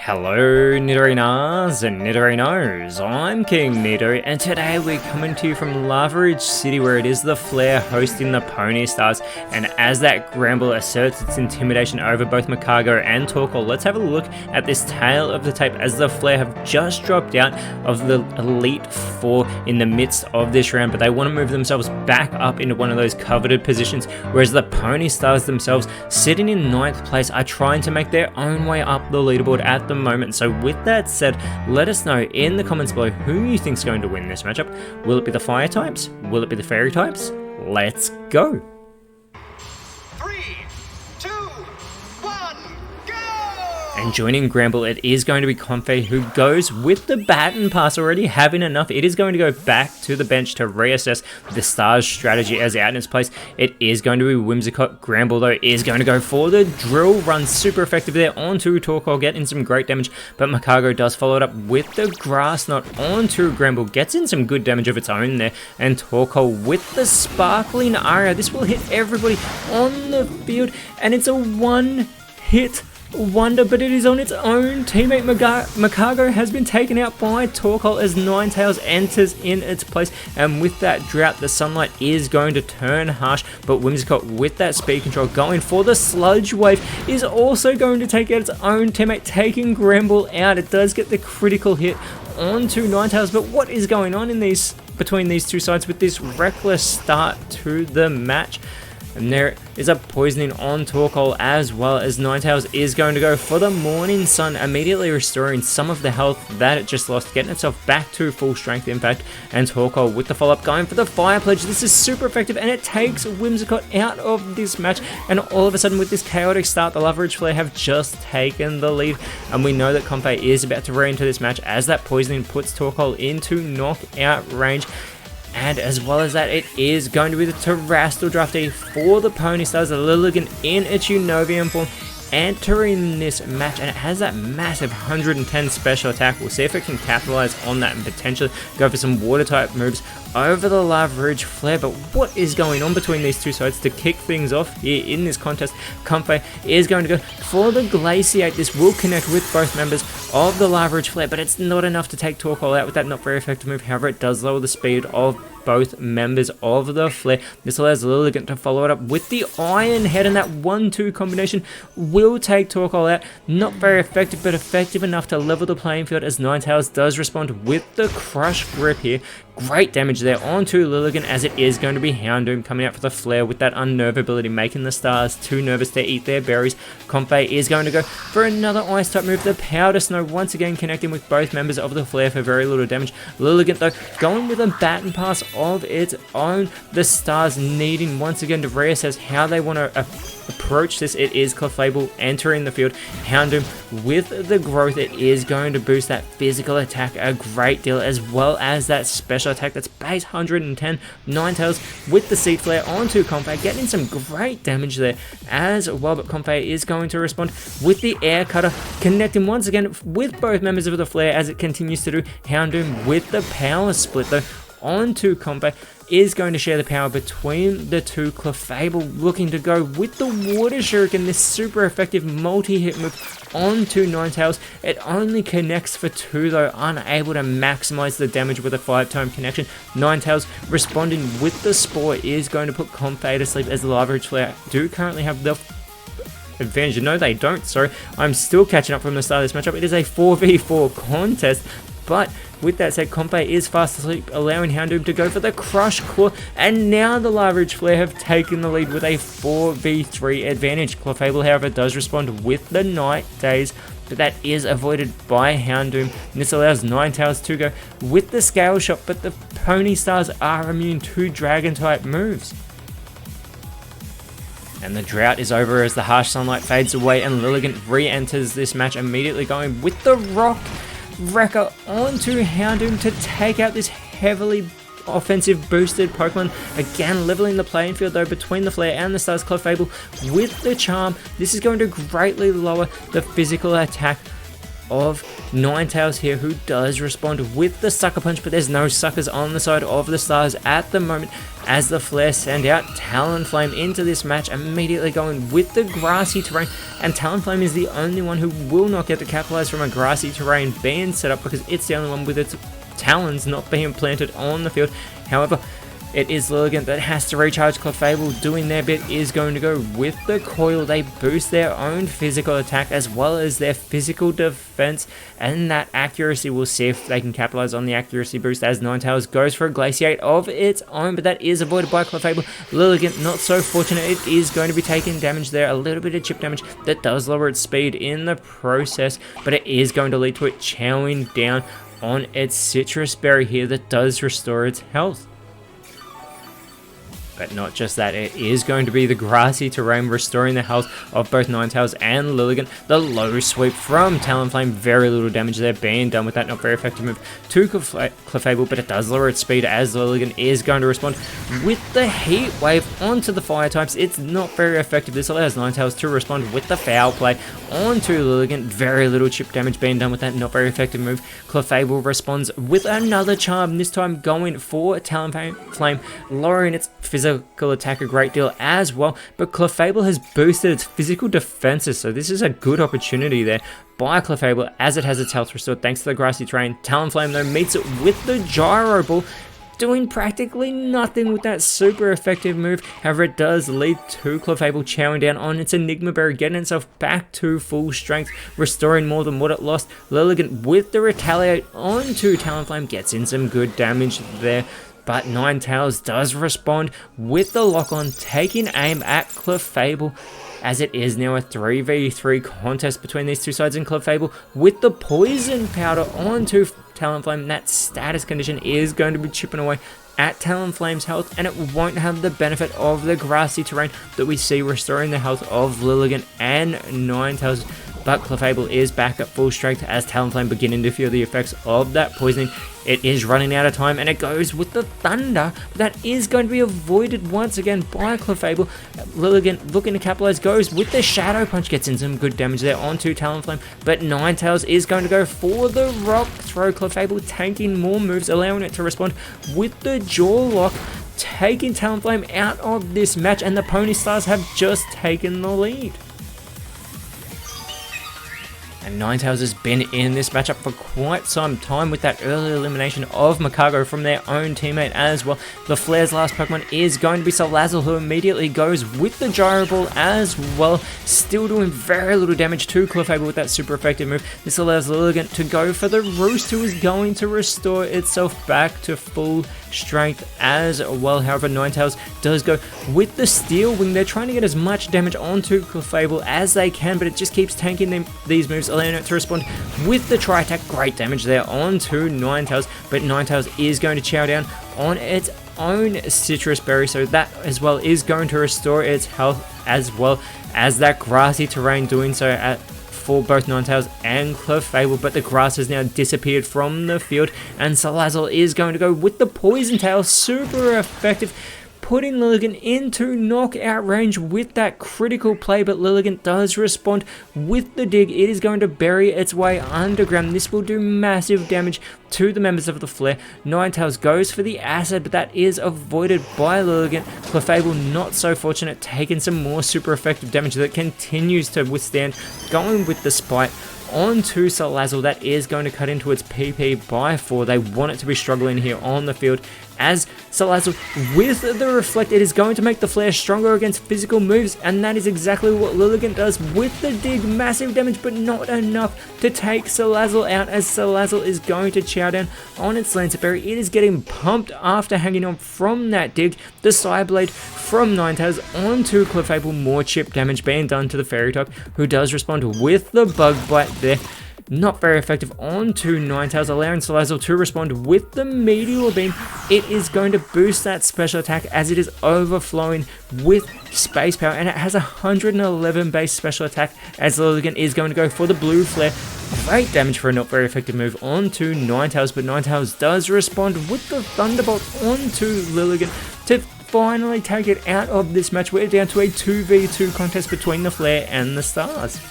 Hello Nidorinas and Nidorinos, I'm KingNido, and today we're coming to you from Lavaridge City, where it is the Flare hosting the Poni Stars. And as that Gramble asserts its intimidation over both Makago and Torkoal, let's have a look at this tale of the tape as the Flare have just dropped out of the Elite Four in the midst of this round, but they want to move themselves back up into one of those coveted positions, whereas the Poni Stars themselves, sitting in 9th place, are trying to make their own way up the leaderboard at the moment. So with that said, let us know in the comments below who you think is going to win this matchup. Will it be the fire types? Will it be the fairy types? Let's go! 3, 2, 1, go! And joining Gramble, it is going to be Comfey, who goes with the baton pass already having enough. It is going to go back to the bench to reassess the Stars strategy as out in its place. It is going to be Whimsicott. Gramble, though, is going to go for the drill run. Super effective there onto Torkoal, getting some great damage, but Makago does follow it up with the Grass Knot onto Gramble, gets in some good damage of its own there, and Torkoal with the Sparkling Aria. This will hit everybody on the field, and it's a one-hit wonder, but it is on its own. Teammate Makago has been taken out by Torkoal as Ninetales enters in its place, and with that drought, the sunlight is going to turn harsh, but Whimsicott with that speed control going for the Sludge Wave is also going to take out its own teammate, taking Gramble out. It does get the critical hit onto Ninetales, but what is going on in between these two sides with this reckless start to the match? And there is a poisoning on Torkoal, as well as Ninetales is going to go for the Morning Sun, immediately restoring some of the health that it just lost, getting itself back to full strength in fact, and Torkoal with the follow-up going for the Fire Pledge. This is super effective, and it takes Whimsicott out of this match, and all of a sudden with this chaotic start, the Lavaridge Flare have just taken the lead, and we know that Comfey is about to re-enter this match as that poisoning puts Torkoal into knockout range. And as well as that, it is going to be the Terrestrial Draftee for the Poni Stars, the Lilligant in its Unovian form, entering this match, and it has that massive 110 special attack. We'll see if it can capitalize on that and potentially go for some water type moves over the Lavaridge Flare. But what is going on between these two sides to kick things off here in this contest? Comfey is going to go for the Glaciate. This will connect with both members of the Lavaridge Flare, but it's not enough to take Torkoal out with that not very effective move. However, it does lower the speed of both members of the Flare. This allows Lilligant to follow it up with the Iron Head, and that 1-2 combination will take Torkoal out. Not very effective, but effective enough to level the playing field as Ninetales does respond with the Crush Grip here. Great damage there onto Lilligant, as it is going to be Houndoom coming out for the Flare with that Unnerve ability, making the Stars too nervous to eat their berries. Comfey is going to go for another Ice type move, the Powder Snow, once again connecting with both members of the Flare for very little damage. Lilligant, though, going with a Baton Pass of its own. The Stars needing once again to reassess how they want to approach this. It is Clefable entering the field. Houndoom with the growth, it is going to boost that physical attack a great deal, as well as that special attack that's base 110. Ninetales with the Seed Flare onto Comfey, getting some great damage there as well, but Comfey is going to respond with the Air Cutter, connecting once again with both members of the Flare as it continues to do. Houndoom with the Power Split, though, onto Comfey is going to share the power between the two. Clefable looking to go with the Water Shuriken, this super effective multi-hit move onto Ninetales. It only connects for 2 though, unable to maximize the damage with a 5-time connection. Ninetales responding with the Spore is going to put Comfey to sleep, as the Lavaridge Flare do currently have the advantage. No, they don't, sorry. I'm still catching up from the start of this matchup. It is a 4v4 contest, but with that said, Comfey is fast asleep, allowing Houndoom to go for the Crush Claw, and now the Lavaridge Flare have taken the lead with a 4v3 advantage. Clefable, however, does respond with the Night Daze, but that is avoided by Houndoom, and this allows Ninetales to go with the Scale Shot, but the Poni Stars are immune to Dragon type moves. And the drought is over as the harsh sunlight fades away, and Lilligant re-enters this match, immediately going with the Rock Wrecker onto Houndoom to take out this heavily offensive boosted Pokemon. Again, leveling the playing field though between the Flare and the Stars. Clefable with the Charm. This is going to greatly lower the physical attack of Ninetales here, who does respond with the Sucker Punch, but there's no suckers on the side of the Stars at the moment as the Flare send out Talonflame into this match, immediately going with the grassy terrain, and Talonflame is the only one who will not get to capitalize from a grassy terrain being set up because it's the only one with its talons not being planted on the field. However, it is Lilligant that has to recharge. Clefable doing their bit is going to go with the coil. They boost their own physical attack as well as their physical defense, and that accuracy, will see if they can capitalize on the accuracy boost as Ninetales goes for a Glaciate of its own, but that is avoided by Clefable. Lilligant not so fortunate. It is going to be taking damage there, a little bit of chip damage that does lower its speed in the process, but it is going to lead to it chowing down on its Citrus Berry here that does restore its health. But not just that, it is going to be the grassy terrain restoring the health of both Ninetales and Lilligant. The low sweep from Talonflame, very little damage there being done with that not very effective move to Clefable, but it does lower its speed as Lilligant is going to respond with the Heat Wave onto the fire types. It's not very effective. This allows Ninetales to respond with the Foul Play onto Lilligant. Very little chip damage being done with that not very effective move. Clefable responds with another charm, this time going for Talonflame, lowering its physical attack a great deal as well, but Clefable has boosted its physical defenses, so this is a good opportunity there by Clefable as it has its health restored thanks to the grassy terrain. Talonflame though meets it with the Gyro Ball, doing practically nothing with that super effective move. However, it does lead to Clefable chowing down on its Enigma Berry, getting itself back to full strength, restoring more than what it lost. Lilligant with the Retaliate onto Talonflame gets in some good damage there, but Ninetales does respond with the lock-on, taking aim at Clefable, as it is now a 3v3 contest between these two sides, and Clefable with the Poison Powder onto Talonflame. That status condition is going to be chipping away at Talonflame's health, and it won't have the benefit of the grassy terrain that we see restoring the health of Lilligant and Ninetales. But Clefable is back at full strength as Talonflame beginning to feel the effects of that poisoning. It is running out of time and it goes with the Thunder, but that is going to be avoided once again by Clefable. Lilligant looking to capitalize, goes with the Shadow Punch, gets in some good damage there onto Talonflame, but Ninetales is going to go for the Rock Throw. Clefable tanking more moves, allowing it to respond with the Jaw Lock, taking Talonflame out of this match, and the Poni Stars have just taken the lead. And Ninetales has been in this matchup for quite some time with that early elimination of Makago from their own teammate as well. The Flare's last Pokemon is going to be Salazzle, who immediately goes with the Gyro Ball as well, still doing very little damage to Clefable with that super effective move. This allows Lilligant to go for the Roost, who is going to restore itself back to full strength as well. However, Ninetales does go with the Steel Wing. They're trying to get as much damage onto Clefable as they can, but it just keeps tanking these moves, allowing it to respond with the Tri-Attack. Great damage there onto Ninetales, but Ninetales is going to chow down on its own Citrus Berry, so that as well is going to restore its health, as well as that grassy terrain doing so for both Ninetales and Clefable. But the grass has now disappeared from the field, and Salazzle is going to go with the Poison Tail, super effective, putting Lilligant into knockout range with that critical play. But Lilligant does respond with the Dig. It is going to bury its way underground. This will do massive damage to the members of the Flare. Ninetales goes for the Acid, but that is avoided by Lilligant. Clefable not so fortunate, taking some more super effective damage that continues to withstand, going with the Spite onto Salazzle. That is going to cut into its PP by 4. They want it to be struggling here on the field, as Salazzle with the Reflect, it is going to make the Flare stronger against physical moves, and that is exactly what Lilligant does with the Dig. Massive damage, but not enough to take Salazzle out, as Salazzle is going to chow down on its Lancer Berry. It is getting pumped after hanging on from that Dig. The Psyblade from Ninetales onto Clefable, more chip damage being done to the Fairy type, who does respond with the Bug Bite there. Not very effective onto Ninetales, allowing Salazzle to respond with the Meteor Beam. It is going to boost that special attack as it is overflowing with space power, and it has 111 base special attack, as Lilligant is going to go for the Blue Flare. Great damage for a not very effective move onto Ninetales, but Ninetales does respond with the Thunderbolt onto Lilligant to finally take it out of this match. We're down to a 2v2 contest between the Flare and the Stars.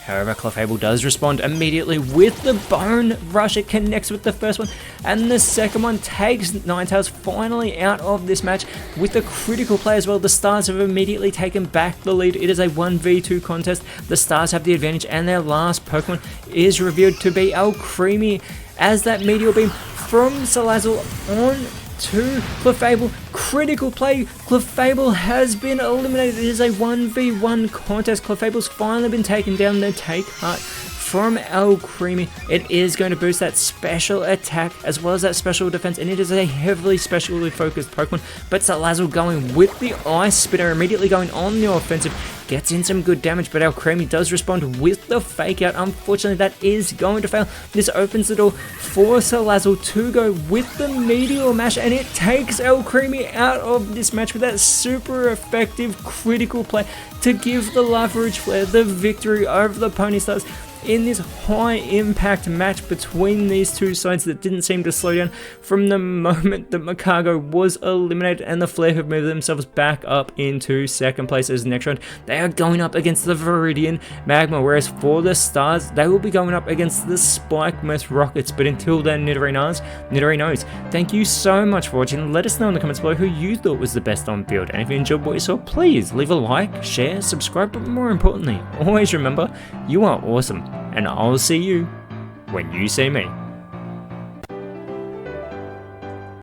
However, Clefable does respond immediately with the Bone Rush. It connects with the first one, and the second one takes Ninetales finally out of this match with a critical play as well. The Stars have immediately taken back the lead. It is a 1v2 contest. The Stars have the advantage, and their last Pokemon is revealed to be Alcremie as that Meteor Beam from Salazzle on to Clefable. Critical play. Clefable has been eliminated. It is a 1v1 contest. Clefable's finally been taken down. They take heart from Alcremie. It is going to boost that special attack as well as that special defense, and it is a heavily specially focused Pokemon. But Salazzle going with the Ice Spinner, immediately going on the offensive, gets in some good damage, but Alcremie does respond with the Fake Out. Unfortunately, that is going to fail. This opens the door for Salazzle to go with the Meteor Mash, and it takes Alcremie out of this match with that super effective critical play to give the Lavaridge Flare the victory over the Poni Stars in this high impact match between these two sides that didn't seem to slow down from the moment that Makago was eliminated, and the Flare have moved themselves back up into second place as next round. They are going up against the Viridian Magma, whereas for the Stars, they will be going up against the Spike Mist Rockets. But until then, Nidorinos, thank you so much for watching. Let us know in the comments below who you thought was the best on field, and if you enjoyed what you saw, please leave a like, share, subscribe, but more importantly, always remember, you are awesome. And I'll see you when you see me.